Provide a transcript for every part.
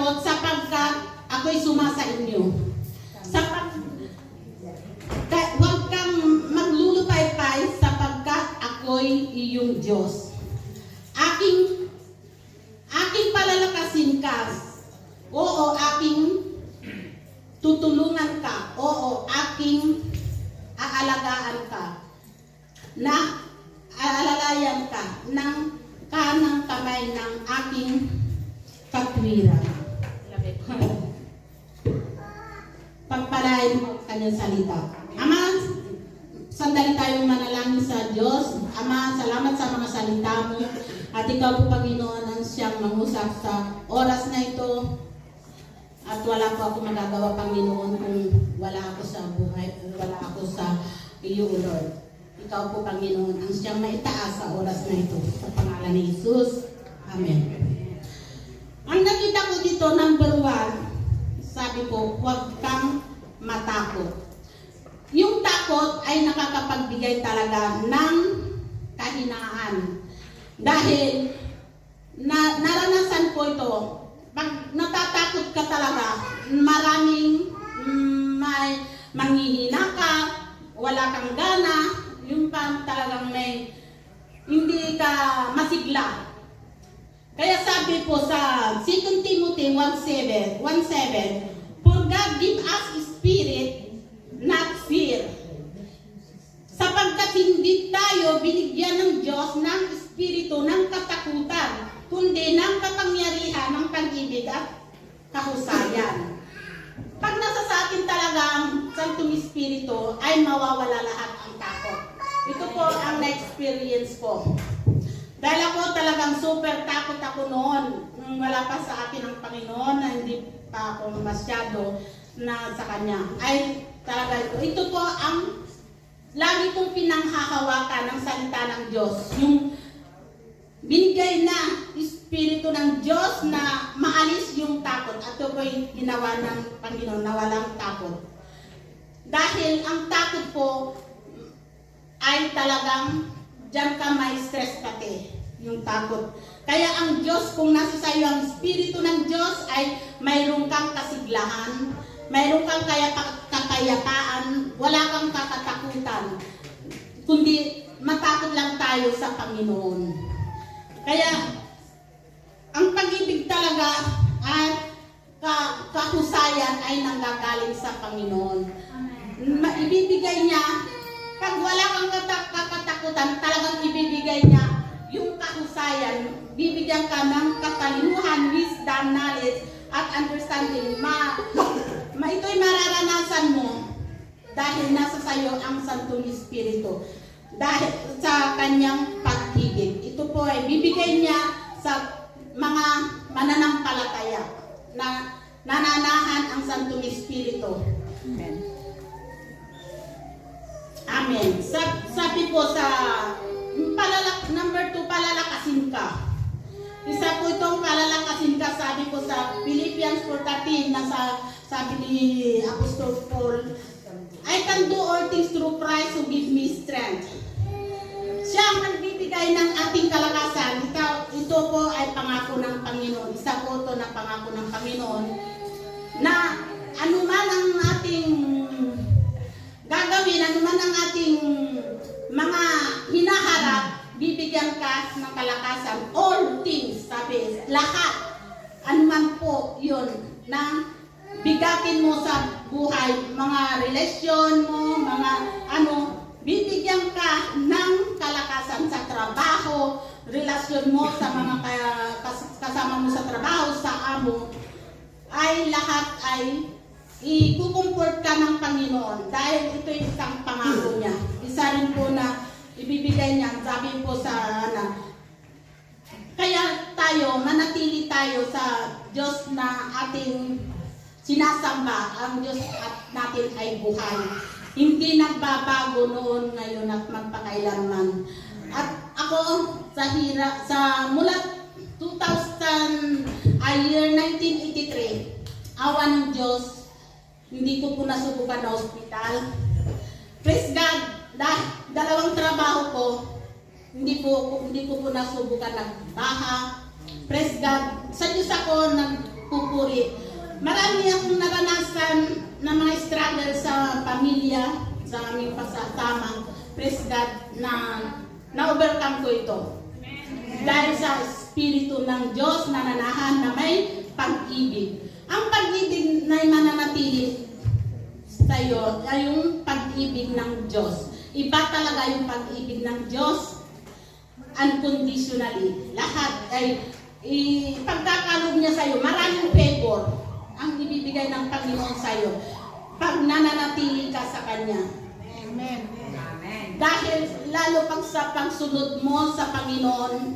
takot sapagkat ako'y sumasa inyo. Huwag kang maglulupay-pay sapagkat ako'y iyong Diyos. Aking palalakasin ka. Oo, aking tutulungan ka. Oo, aking aalagaan ka. Na aalalayan ka ng kanang kamay ng aking katwiran. Pagpalain mo kanyang salita. Ama, sandali tayong manalangin sa Diyos. Ama, salamat sa mga salita mo. At ikaw po, Panginoon, ang siyang mangusap sa oras na ito. At wala po ako magagawa, Panginoon, kung wala ako sa buhay, kung wala ako sa iyo, Lord. Ikaw po, Panginoon, ang siyang maitaas sa oras na ito. Sa pangalan ni Jesus. Amen. Ang nakita ko dito, number 1, sabi ko, huwag kang matakot. Yung takot ay nakakapagbigay talaga ng kahinaan. Dahil naranasan ko ito, pag natatakot ka talaga, maraming may manghihina ka, wala kang gana, yung pang talagang may hindi ka masigla. Kaya sabi po sa 2 Timothy 1:7, for God give us a spirit, not fear. Sapagkat hindi tayo binigyan ng Diyos ng espiritu ng katakutan, kundi ng kapangyarihan ng pag-ibig at kahusayan. Pag nasa sa atin talagang Santong Espiritu, ay mawawala lahat ang takot. Ito po ang na-experience ko. Dahil ako talagang super takot ako noon. Wala pa sa akin ang Panginoon na hindi pa ako masyado na sa Kanya. Ay talaga ito. Ito po ang lagi kong pinanghahawakan ng salita ng Diyos. Yung binigay na Espiritu ng Diyos na maalis yung takot. At ito po yung ginawa ng Panginoon na walang takot. Dahil ang takot po ay talagang diyan ka may stress pati, yung takot. Kaya ang Diyos, kung nasa sa iyo ang Espiritu ng Diyos, ay mayroon kang kasiglahan, mayroon kang kakayapaan, wala kang kakatakutan, kundi matakot lang tayo sa Panginoon. Kaya ang pag-ibig talaga at kahusayan ay nanggagaling sa Panginoon. Ibibigay niya, pag wala kang kakatakutan, talagang ibibigay niya yung kahusayan. Bibigyan ka ng katalinuhan, wisdom, knowledge, at understanding. Ito'y mararanasan mo dahil nasa sayo ang Santong Espiritu. Dahil sa kanyang pag-ibig. Ito po ay bibigay niya sa mga mananampalataya na nananahan ang Santong Espiritu. Amen. Amen. Sabi po sa number 2, palalakasin ka. Isa po itong palalakasin ka, sabi po sa Philippians 4:13, sabi ni Apostol Paul, I can do all things through Christ who gives me strength. Siya ang nagbibigay ng ating kalakasan. Ito po ay pangako ng Panginoon. Isa po ito na pangako ng Panginoon na anuman ang ating gagawin, anuman ang ating mga hinaharap, bibigyan ka ng kalakasan. All things, sabi, lahat. Anuman po yun na bigatin mo sa buhay, mga relasyon mo, mga bibigyan ka ng kalakasan sa trabaho, relasyon mo sa mga kasama mo sa trabaho, sa amo, ay lahat ay ikukumport ka ng Panginoon dahil ito yung isang pangako niya. Isa rin po na ibibigay niya, sabi po sa kaya tayo, manatili tayo sa Diyos na ating sinasamba. Ang Diyos at natin ay buhay. Hindi nagbabago noon, ngayon at magpakailanman. At ako mula 1983, awa ng Diyos, hindi ko po nasubukan na hospital. Praise God, dalawang trabaho ko, hindi ko po nasubukan ng baha, Praise God. Sa Diyos ako nagpupuri. Marami akong naranasan na mga struggle sa pamilya, sa aming pasasama. Praise God na overcome ko ito. Dahil sa Espiritu ng Diyos na nananahan na may pag-ibig. Ang pag-ibig na mananatili sa iyo ay yung pag-ibig ng Diyos. Iba talaga yung pag-ibig ng Diyos unconditionally. Lahat ay pagkakalob niya sa iyo. Maraming favor ang ibibigay ng Panginoon sa iyo pag nananatili ka sa Kanya. Amen. Dahil lalo pag sa pagsunod mo sa Panginoon,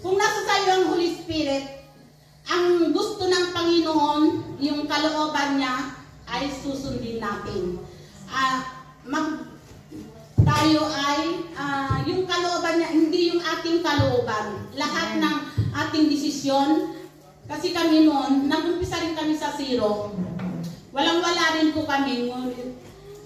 kung nasa sa iyo ang Holy Spirit, ang gusto ng Panginoon, yung kalooban niya, ay susundin natin. Tayo ay, yung kalooban niya, hindi yung ating kalooban. Lahat ng ating desisyon, kasi kami noon, nag-umpisa rin kami sa zero. Walang-wala rin po kami, ngunit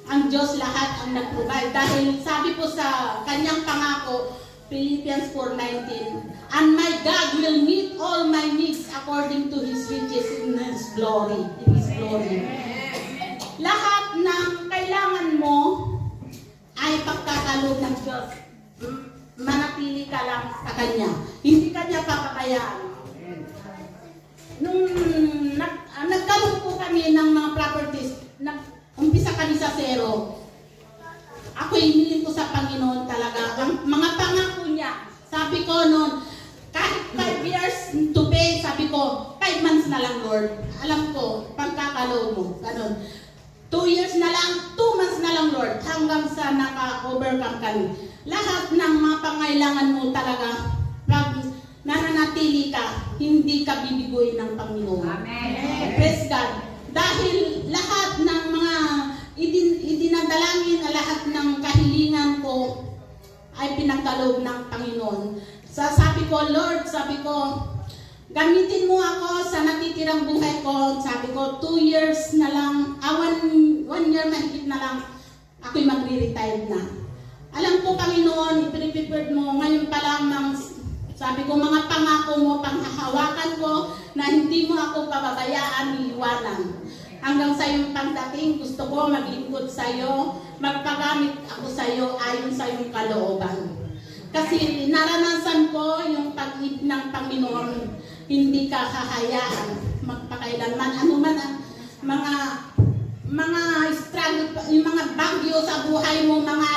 ang Diyos lahat ang nag-provide. Dahil sabi po sa kanyang pangako, Philippians 4:19, and my God will meet all my needs according to His riches in His glory. In His glory. Lahat ng kailangan mo ay pagkakalob ng Diyos. Manatili ka lang sa Kanya. Hindi Kanya papabayaan. Nung nagkaroon po kami ng mga properties, umpisa kami sa zero. Ako hiniling ko sa Panginoon talaga. Ang mga pangako niya, sabi ko noon, kahit 5 years to pay, sabi ko, 5 months na lang, Lord. Alam ko, pagkakalob mo. Ganun. 2 years na lang, 2 months na lang, Lord. Hanggang sa naka-overcome kami. Lahat ng mga pangailangan mo talaga, pag nananatili ka, hindi ka bibiguin ng Panginoon. Amen. Praise God. Dahil lahat ng mga idinadalangin, lahat ng kahilingan ko ay pinagkaloob ng Panginoon. Sabi ko, Lord, sabi ko, gamitin mo ako sa natitirang buhay ko. Sabi ko, 2 years na lang, 1 year mahigit na lang, ako'y magre-retire na. Alam ko, Panginoon, i-prepared mo ngayon pa lang sabi ko, mga pangako mo, panghahawakan ko, na hindi mo ako pababayaan, iiwanan. Hanggang sa iyong pagdating, gusto ko maglingkod sa iyo, magpagamit ako sa iyo ayon sa iyong kalooban. Kasi naranasan ko yung pag-ibig ng Panginoon, hindi ka hahayaan magpakailanman. Ano man ang mga struggle, yung mga bagyo sa buhay mo, mga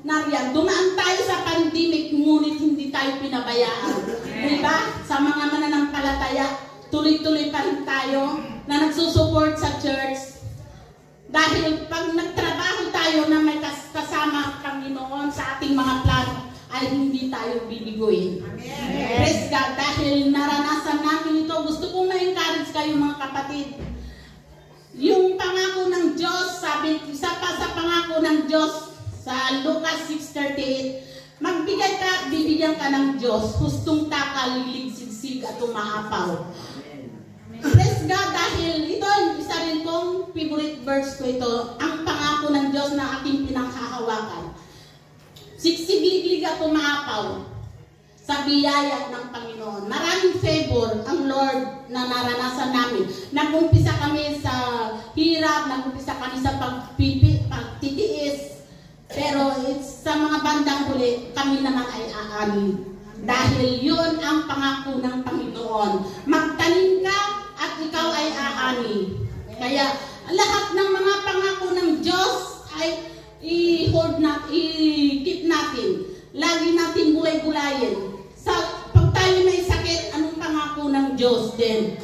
nariyan. Dumaan tayo sa pandemic, ngunit hindi tayo pinabayaan. Diba? Sa mga mananampalataya, tuloy-tuloy pa rin tayo na nagsusupport sa church. Dahil pag nagtrabaho tayo na may kasama Panginoon sa ating mga plano, ay hindi tayo bibiguin. Praise God. Dahil naranasan namin ito, gusto kong ma-encourage kayo mga kapatid. Yung pangako ng Diyos, sabi, isa pa sa pangako ng Diyos, sa Lucas 6:38, magbigay ka, bibigyan ka ng Diyos, hustong takal, lilig-sigsig at umaapaw. Praise God, dahil ito, isa rin kong favorite verse ko ito, ang pangako ng Diyos na aking pinanghahawakan. Sigsig-liglig at umaapaw sa biyaya ng Panginoon. Maraming favor ang Lord na naranasan namin. Nag-umpisa kami sa hirap, nag-umpisa kami sa pagtitiis, pero sa mga bandang huli, kami naman ay aani. Dahil yun ang pangako ng Panginoon. Magtanim ka at ikaw ay aani. Kaya lahat ng mga pangako ng Diyos ay i-keep natin. Lagi natin bulay-bulayin. Pag tayo may sakit, anong pangako ng Diyos din?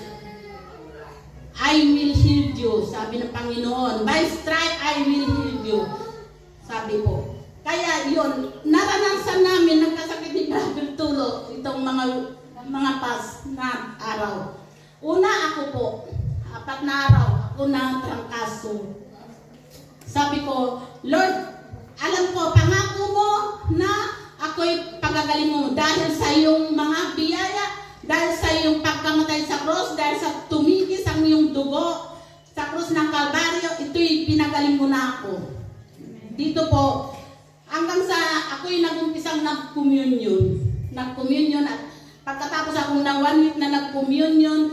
I will heal you, sabi ng Panginoon. By stripe, I will heal you. Sabi po. Kaya yun, naranasan namin, nagkasakit ni Brother Tulo, itong mga past na araw. Una ako po, 4 na araw, ako na trangkaso. Sabi ko, Lord, alam ko, pangako mo na ako'y pagagaling mo dahil sa iyong mga biyaya, dahil sa iyong pagkamatay sa cross, dahil sa tumigis ang iyong dugo sa cross ng Kalbaryo, ito'y pinagaling mo na ako. Dito po, hanggang sa ako'y nag-umpisang nag-communion at Pagkatapos akong na 1 week na nag-communion,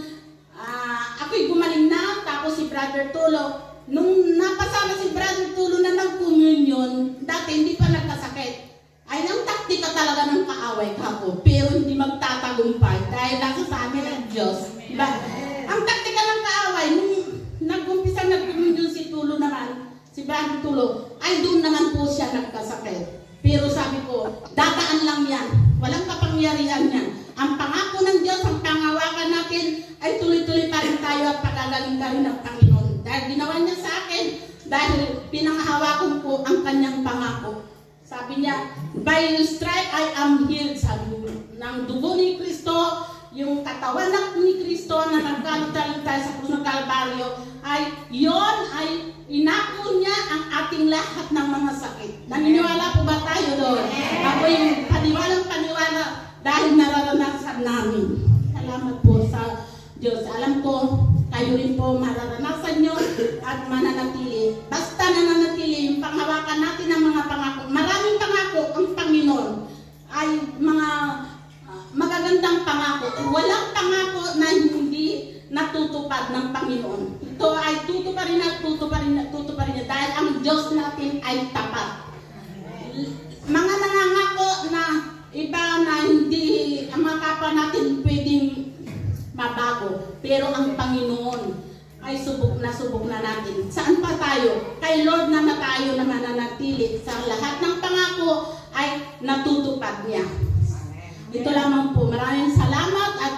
ako'y gumaling na, tapos si Brother Tulo, nung napasama si Brother Tulo na nag-communion, dati hindi pa nagkasakit. Ay, ang taktika talaga ng kaaway kako, pero hindi magtatagumpay dahil nasa sa amin ang Diyos. Diba? Ang taktika ng kaaway, nung nag-umpisa nag-communion si Tulo naman, si Brother Tulo, ay doon naman po siya nagkasakit. Pero sabi ko, dadaan lang yan. Walang kapangyarihan yan. Ang pangako ng Diyos, ang pangawakan natin, ay tuloy-tuloy pa rin tayo at pagagaling ka rin ng Panginoon. Dahil ginawa niya sa akin, dahil pinanghahawakan ko ang kanyang pangako. Sabi niya, by stripe I am healed. Sabi ko, ng dugo ni Kristo, yung katawan ni Kristo na nagkalutal tayo sa krus ng Kalbaryo, ay yon ay inako niya ang ating lahat ng mga sakit. Naniniwala po ba tayo doon? Ako yung paniwalang-paniwala dahil nararanasan namin. Salamat po sa Diyos. Alam ko, kayo rin po mararanasan nyo at mananatili. Basta nananatili yung panghawakan natin ng mga pangako. Maraming pangako ang Panginoon ay mga magagandang pangako. Walang pangako na hindi natutupad ng Panginoon. Ito ay tutuparin at tutuparin niya dahil ang Diyos natin ay tapat. Mga nangangako na iba na hindi ang mga kapwa natin pwedeng mabago. Pero ang Panginoon ay subok na natin. Saan pa tayo? Kay Lord na tayo na mananatili sa lahat ng pangako ay natutupad niya. Ito lamang po. Maraming salamat at